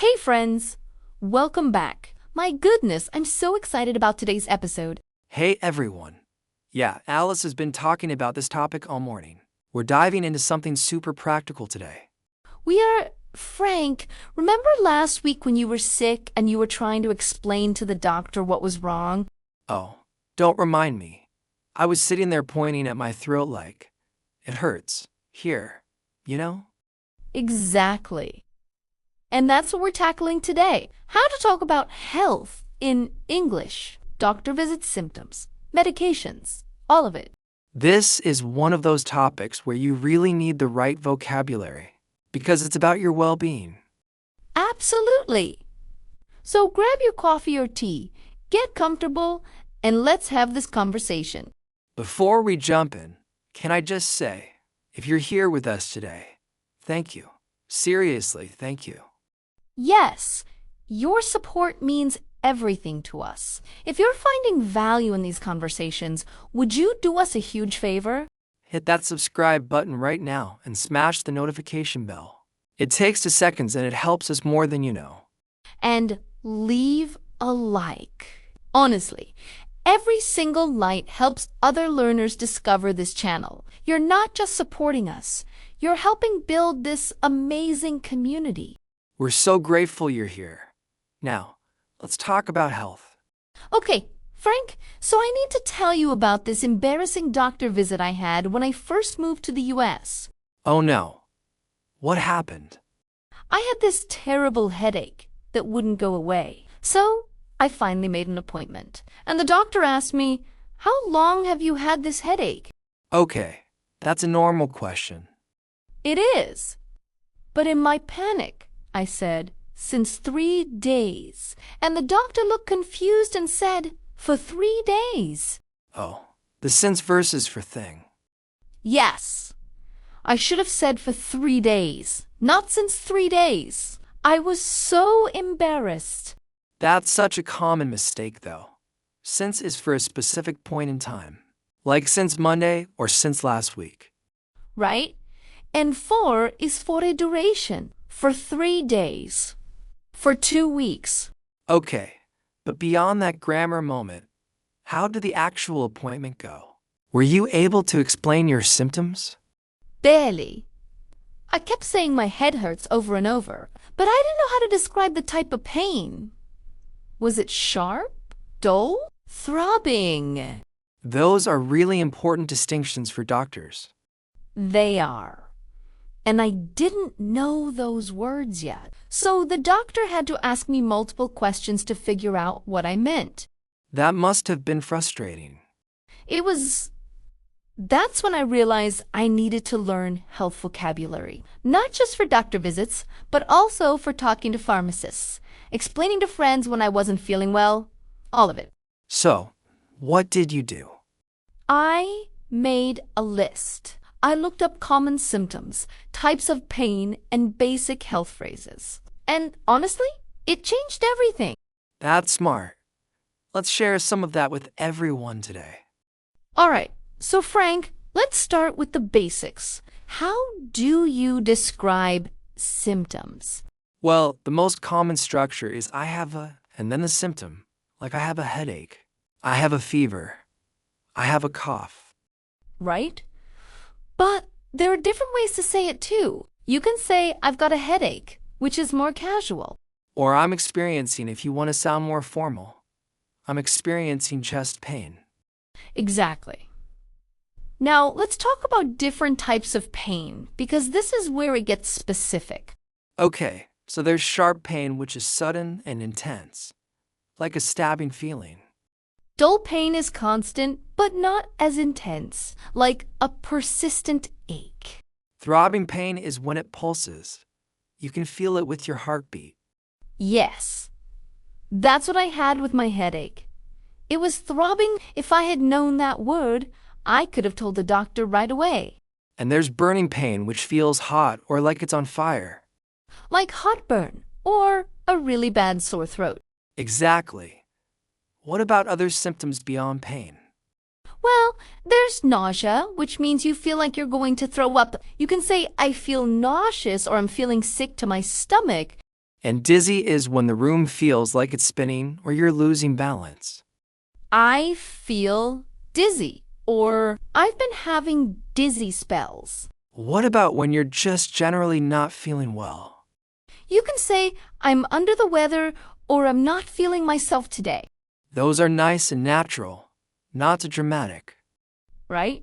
Hey friends! Welcome back. My goodness, I'm so excited about today's episode. Hey everyone. Yeah, Alice has been talking about this topic all morning. We're diving into something super practical today. Frank, remember last week when you were sick and you were trying to explain to the doctor what was wrong? Oh, don't remind me. I was sitting there pointing at my throat like, it hurts. Here, you know? Exactly. And that's what we're tackling today. How to talk about health in English. Doctor visits, symptoms, medications, all of it. This is one of those topics where you really need the right vocabulary because it's about your well-being. Absolutely. So grab your coffee or tea, get comfortable, and let's have this conversation. Before we jump in, can I just say, if you're here with us today, thank you. Seriously, thank you. Yes, your support means everything to us. If you're finding value in these conversations, would you do us a huge favor? Hit that subscribe button right now and smash the notification bell. It takes 2 seconds and it helps us more than you know. And leave a like. Honestly, every single like helps other learners discover this channel. You're not just supporting us, you're helping build this amazing community. We're so grateful you're here. Now, let's talk about health. Okay, Frank, so I need to tell you about this embarrassing doctor visit I had when I first moved to the US. Oh no. What happened? I had this terrible headache that wouldn't go away. So I finally made an appointment. And the doctor asked me, "How long have you had this headache?" Okay, that's a normal question. It is. But in my panic, I said, "Since 3 days." And the doctor looked confused and said, "For 3 days." Oh, the since versus for thing. Yes. I should have said for 3 days, not since 3 days. I was so embarrassed. That's such a common mistake though. Since is for a specific point in time, like since Monday or since last week. Right? And for is for a duration, for 3 days, for 2 weeks. Okay, but beyond that grammar moment, how did the actual appointment go? Were you able to explain your symptoms? Barely. I kept saying my head hurts over and over, but I didn't know how to describe the type of pain. Was it sharp, dull, throbbing? Those are really important distinctions for doctors. They are. And I didn't know those words yet. So the doctor had to ask me multiple questions to figure out what I meant. That must have been frustrating. That's when I realized I needed to learn health vocabulary. Not just for doctor visits, but also for talking to pharmacists, explaining to friends when I wasn't feeling well, all of it. So, what did you do? I made a list. I looked up common symptoms, types of pain, and basic health phrases. And honestly, it changed everything. That's smart. Let's share some of that with everyone today. All right, so Frank, let's start with the basics. How do you describe symptoms? Well, the most common structure is I have a, and then the symptom, like I have a headache, I have a fever, I have a cough. Right? But there are different ways to say it too. You can say, "I've got a headache," which is more casual. Or I'm experiencing, if you want to sound more formal, I'm experiencing chest pain. Exactly. Now, let's talk about different types of pain, because this is where it gets specific. Okay, so there's sharp pain, which is sudden and intense, like a stabbing feeling. Dull pain is constant, but not as intense, like a persistent ache. Throbbing pain is when it pulses. You can feel it with your heartbeat. Yes. That's what I had with my headache. It was throbbing. If I had known that word, I could have told the doctor right away. And there's burning pain, which feels hot or like it's on fire. Like heartburn or a really bad sore throat. Exactly. What about other symptoms beyond pain? Well, there's nausea, which means you feel like you're going to throw up. You can say, "I feel nauseous," or "I'm feeling sick to my stomach." And dizzy is when the room feels like it's spinning or you're losing balance. I feel dizzy, or I've been having dizzy spells. What about when you're just generally not feeling well? You can say, I'm under the weather, or I'm not feeling myself today, Those are nice and natural, not too dramatic. right?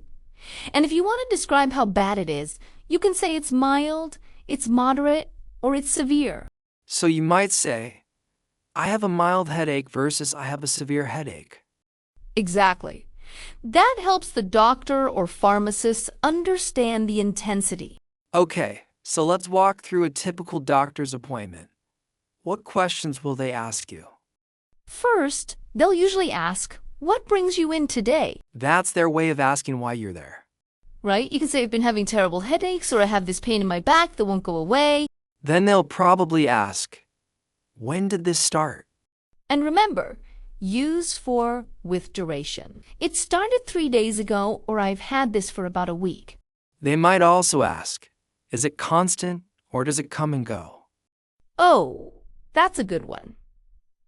And if you want to describe how bad it is, you can say it's mild, it's moderate, or it's severe. So you might say, I have a mild headache versus I have a severe headache. Exactly. That helps the doctor or pharmacist understand the intensity. Okay, so let's walk through a typical doctor's appointment. What questions will they ask you? First, they'll usually ask, what brings you in today? That's their way of asking why you're there. Right? You can say, I've been having terrible headaches, or I have this pain in my back that won't go away. Then they'll probably ask, when did this start? And remember, use for with duration. It started 3 days ago, or I've had this for about a week. They might also ask, is it constant or does it come and go? Oh, that's a good one.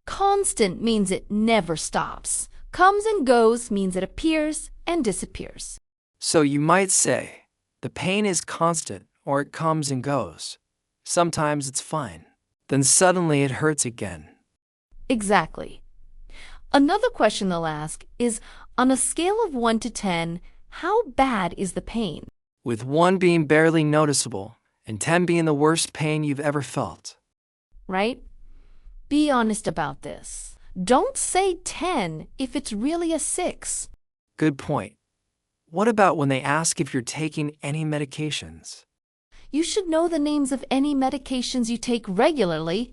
Constant means it never stops. Comes and goes means it appears and disappears. So you might say, the pain is constant or it comes and goes. Sometimes it's fine. Then suddenly it hurts again. Exactly. Another question they'll ask is, on a scale of 1 to 10, how bad is the pain? With 1 being barely noticeable and 10 being the worst pain you've ever felt. Right? Be honest about this. Don't say 10 if it's really a 6. Good point. What about when they ask if you're taking any medications? You should know the names of any medications you take regularly,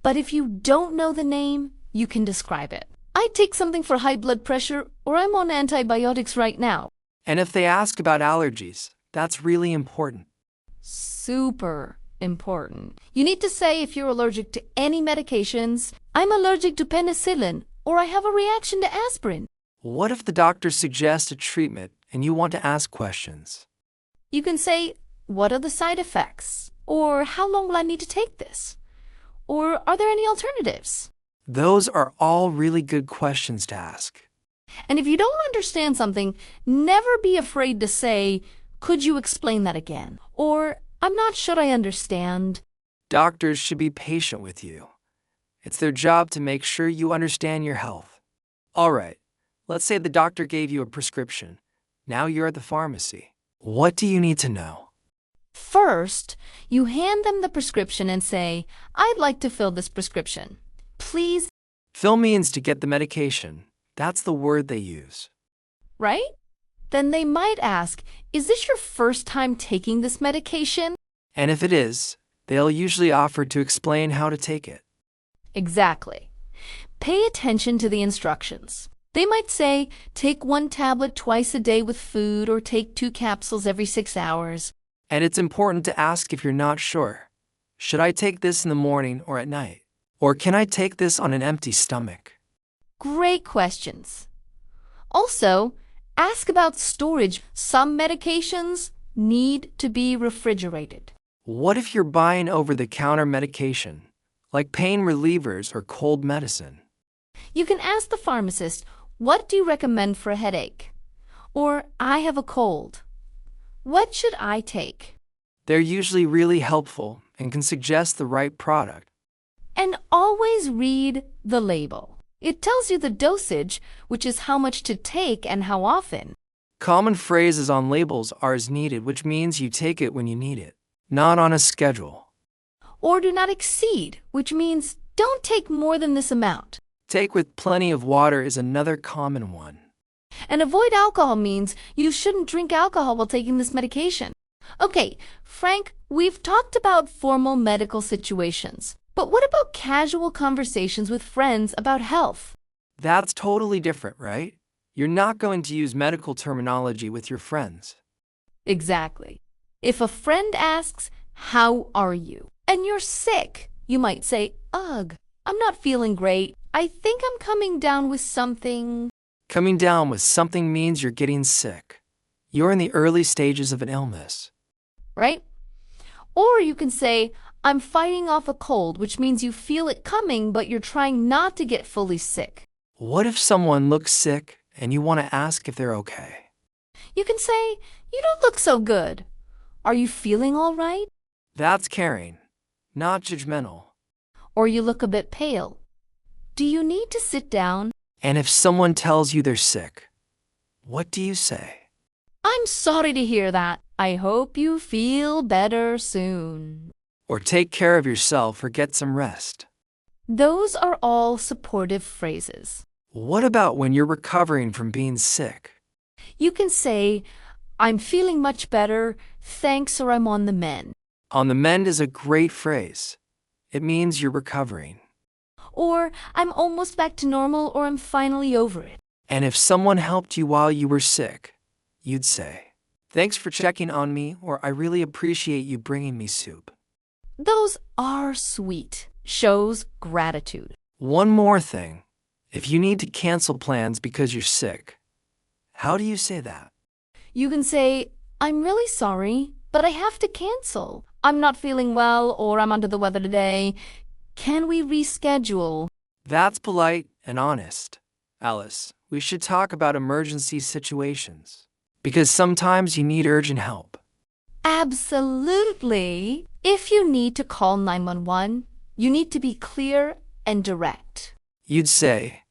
but if you don't know the name, you can describe it. I take something for high blood pressure, or I'm on antibiotics right now. And if they ask about allergies, that's really important. Super important. You need to say if you're allergic to any medications, I'm allergic to penicillin, or I have a reaction to aspirin. What if the doctor suggests a treatment and you want to ask questions? You can say, what are the side effects? Or how long will I need to take this? Or are there any alternatives? Those are all really good questions to ask. And if you don't understand something, never be afraid to say, could you explain that again? Or, I'm not sure I understand. Doctors should be patient with you. It's their job to make sure you understand your health. All right, let's say the doctor gave you a prescription. Now you're at the pharmacy. What do you need to know? First, you hand them the prescription and say, I'd like to fill this prescription. Please. Fill means to get the medication. That's the word they use. Right? Then they might ask, is this your first time taking this medication? And if it is, they'll usually offer to explain how to take it. Exactly. Pay attention to the instructions. They might say, take 1 tablet twice a day with food, or take 2 capsules every 6 hours. And it's important to ask if you're not sure. Should I take this in the morning or at night? Or can I take this on an empty stomach? Great questions. Also, ask about storage. Some medications need to be refrigerated. What if you're buying over-the-counter medication, like pain relievers or cold medicine? You can ask the pharmacist, what do you recommend for a headache? Or, I have a cold. What should I take? They're usually really helpful and can suggest the right product. And always read the label. It tells you the dosage, which is how much to take and how often. Common phrases on labels are as needed, which means you take it when you need it, not on a schedule. Or do not exceed, which means don't take more than this amount. Take with plenty of water is another common one. And avoid alcohol means you shouldn't drink alcohol while taking this medication. Okay, Frank, we've talked about formal medical situations. But what about casual conversations with friends about health? That's totally different, right? You're not going to use medical terminology with your friends. Exactly. If a friend asks, how are you? And you're sick, you might say, ugh, I'm not feeling great. I think I'm coming down with something. Coming down with something means you're getting sick. You're in the early stages of an illness. Right? Or you can say, I'm fighting off a cold, which means you feel it coming, but you're trying not to get fully sick. What if someone looks sick and you want to ask if they're okay? You can say, "You don't look so good. Are you feeling all right?" That's caring, not judgmental. Or, "You look a bit pale. Do you need to sit down?" And if someone tells you they're sick, what do you say? "I'm sorry to hear that. I hope you feel better soon." Or take care of yourself or get some rest. Those are all supportive phrases. What about when you're recovering from being sick? You can say, "I'm feeling much better, thanks," or "I'm on the mend." On the mend is a great phrase. It means you're recovering. Or, "I'm almost back to normal," or "I'm finally over it." And if someone helped you while you were sick, you'd say, "Thanks for checking on me," or "I really appreciate you bringing me soup." Those are sweet. Shows gratitude. One more thing. If you need to cancel plans because you're sick, how do you say that? You can say, "I'm really sorry, but I have to cancel. I'm not feeling well," or "I'm under the weather today. Can we reschedule?" That's polite and honest. Alice, we should talk about emergency situations. Because sometimes you need urgent help. Absolutely. If you need to call 911, you need to be clear and direct. You'd say,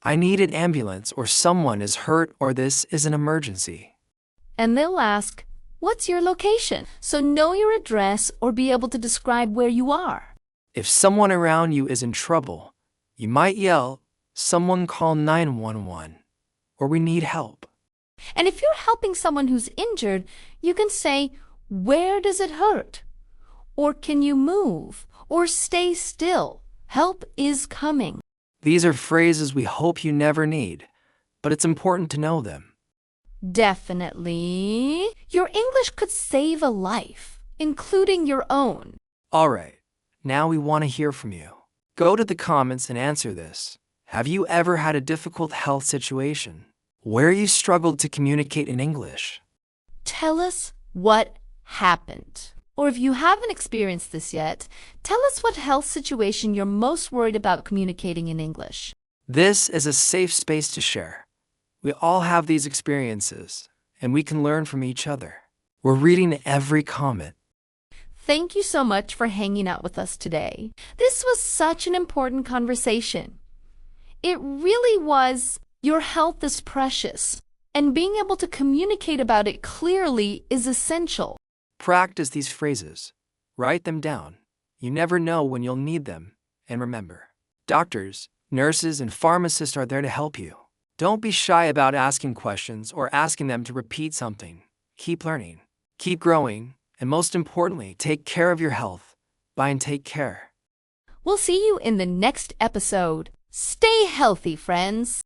"I need an ambulance," or "Someone is hurt," or "This is an emergency." And they'll ask, "What's your location?" So know your address or be able to describe where you are. If someone around you is in trouble, you might yell, "Someone call 911," or "We need help." And if you're helping someone who's injured, you can say, "Where does it hurt?" Or, "Can you move?" Or, "Stay still. Help is coming." These are phrases we hope you never need, but it's important to know them. Definitely. Your English could save a life, including your own. All right, now we want to hear from you. Go to the comments and answer this. Have you ever had a difficult health situation where you struggled to communicate in English? Tell us what happened. Or if you haven't experienced this yet, tell us what health situation you're most worried about communicating in English. This is a safe space to share. We all have these experiences, and we can learn from each other. We're reading every comment. Thank you so much for hanging out with us today. This was such an important conversation. It really was. Your health is precious, and being able to communicate about it clearly is essential. Practice these phrases. Write them down. You never know when you'll need them. And remember, doctors, nurses, and pharmacists are there to help you. Don't be shy about asking questions or asking them to repeat something. Keep learning, keep growing, and most importantly, take care of your health. Bye and take care. We'll see you in the next episode. Stay healthy, friends.